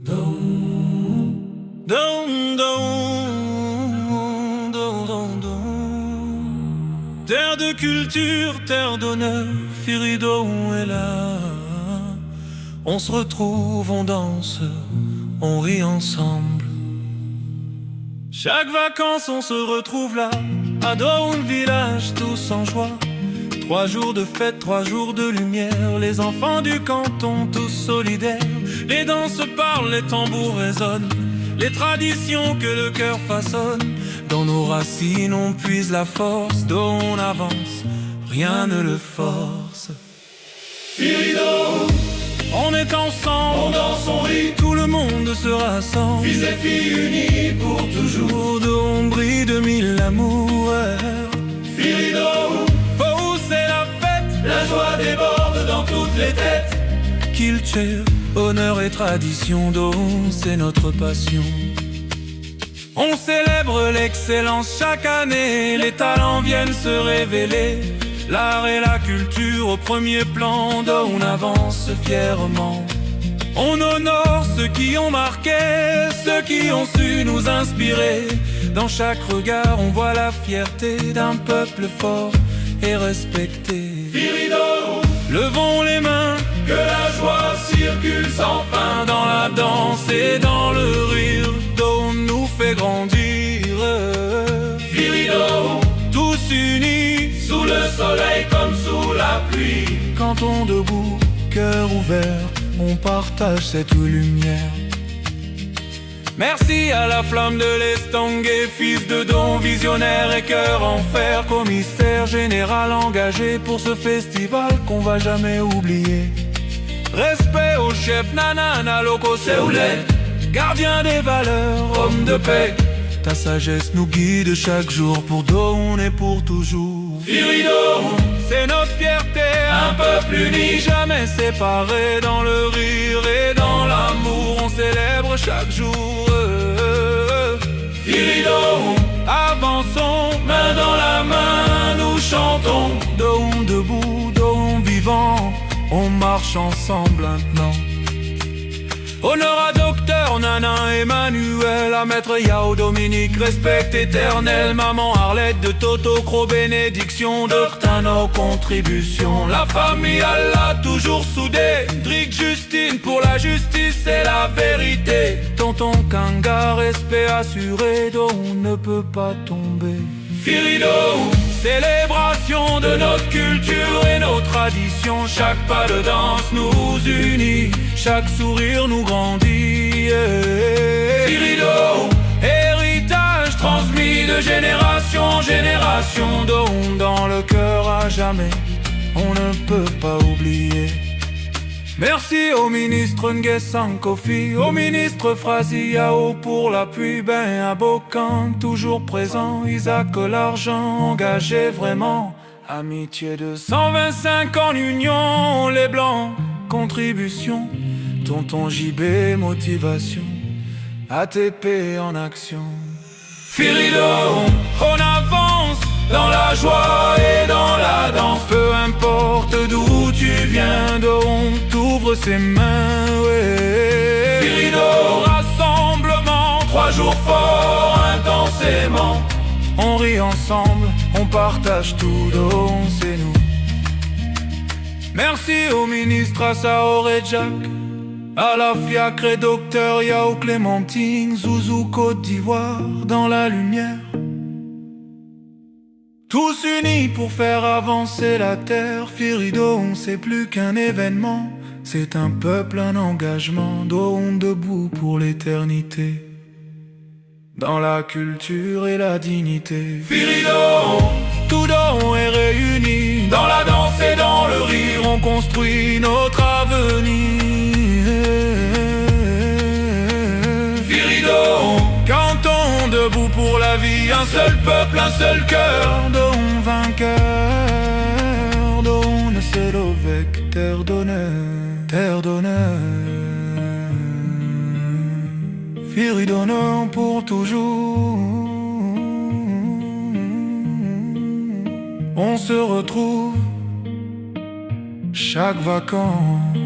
Dom, dom, dom, dom, dom, dom. Terre de culture, terre d'honneur, Firidon est là. On se retrouve, on danse, on rit ensemble. Chaque vacances on se retrouve là, à Down Village, tous en joie. 3 jours de fête, 3 jours de lumière, les enfants du canton tous solidaires. Les danses parlent, les tambours résonnent, les traditions que le cœur façonne. Dans nos racines on puise la force, d'où on avance, rien ne le force. Firidon, on est ensemble, on danse, on rit, tout le monde se rassemble. fils et filles unis pour toujours. D'où brille de mille amours. Firidon, Oh, c'est la fête, la joie déborde dans toutes les têtes. culture, honneur et tradition, dont c'est notre passion. On célèbre l'excellence chaque année, les talents viennent se révéler. L'art et la culture au premier plan, dont on avance fièrement. On honore ceux qui ont marqué, ceux qui ont su nous inspirer. Dans chaque regard on voit la fierté d'un peuple fort et respecté. Firidon, Levons les mains, que la joie circule sans fin. dans la danse et dans le rire, dont nous fait grandir. Firidon, Tous unis, sous le soleil comme sous la pluie. cantons debout, cœur ouvert, on partage cette lumière. Merci à la flamme de l'Estanguet, fils de Don, visionnaire et cœur en fer, commissaire général engagé pour ce festival qu'on va jamais oublier. Respect au chef Nanana Loco Seoulet, gardien des valeurs, homme de paix. Ta sagesse nous guide chaque jour pour Don et pour toujours. Firidon, C'est notre fierté, un peuple uni. jamais séparés dans le rire et dans l'amour. On célèbre chaque jour. Firidon, Avançons, main dans la main, nous chantons. Don debout, Don vivant, on marche ensemble maintenant. Honneur à Docteur Nana Emmanuel, à Maître Yao Dominique, respect éternel. Maman Arlette de Toto Cro, bénédiction, Docteur nos contributions. La famille Allah toujours soudée, Drick Justine pour la justice et la vérité. Tonton Kanga, respect assuré, dont on ne peut pas tomber. Firidon, Célébration de notre culture et nos traditions. Chaque pas de danse nous unit, chaque sourire nous grandit. Firidon, Héritage transmis de génération en génération, dont dans le cœur à jamais on ne peut pas oublier. Merci au ministre Nguessan Kofi, au ministre Frazi Yao pour l'appui, Ben Abokan toujours présent, Isaac l'argent engagé vraiment, amitié de 125 en union, les blancs, contribution, tonton JB motivation, ATP en action. Firidon, On avance dans la joie et dans la danse. peu importe d'où tu viens, on t'ouvre ses mains, ouais. Firidon, Rassemblement, 3 jours forts intensément. on rit ensemble, on partage tout, donc c'est nous. Merci au ministre Assaor et Jack, à la Fiacre et Docteur Yao Clémentine, Zouzou Côte d'Ivoire dans la lumière. Tous unis pour faire avancer la terre. Firidon, c'est plus qu'un événement, c'est un peuple, un engagement, Don debout pour l'éternité, dans la culture et la dignité. Firidon, Tout don est réuni, dans la danse et dans le rire. on construit notre avenir. Firidon, Cantons debout pour la vie, un seul peuple, un seul cœur, Don vainqueur, Don Selovec, terre d'honneur, terre d'honneur. Firidon pour toujours. On se retrouve chaque vacances.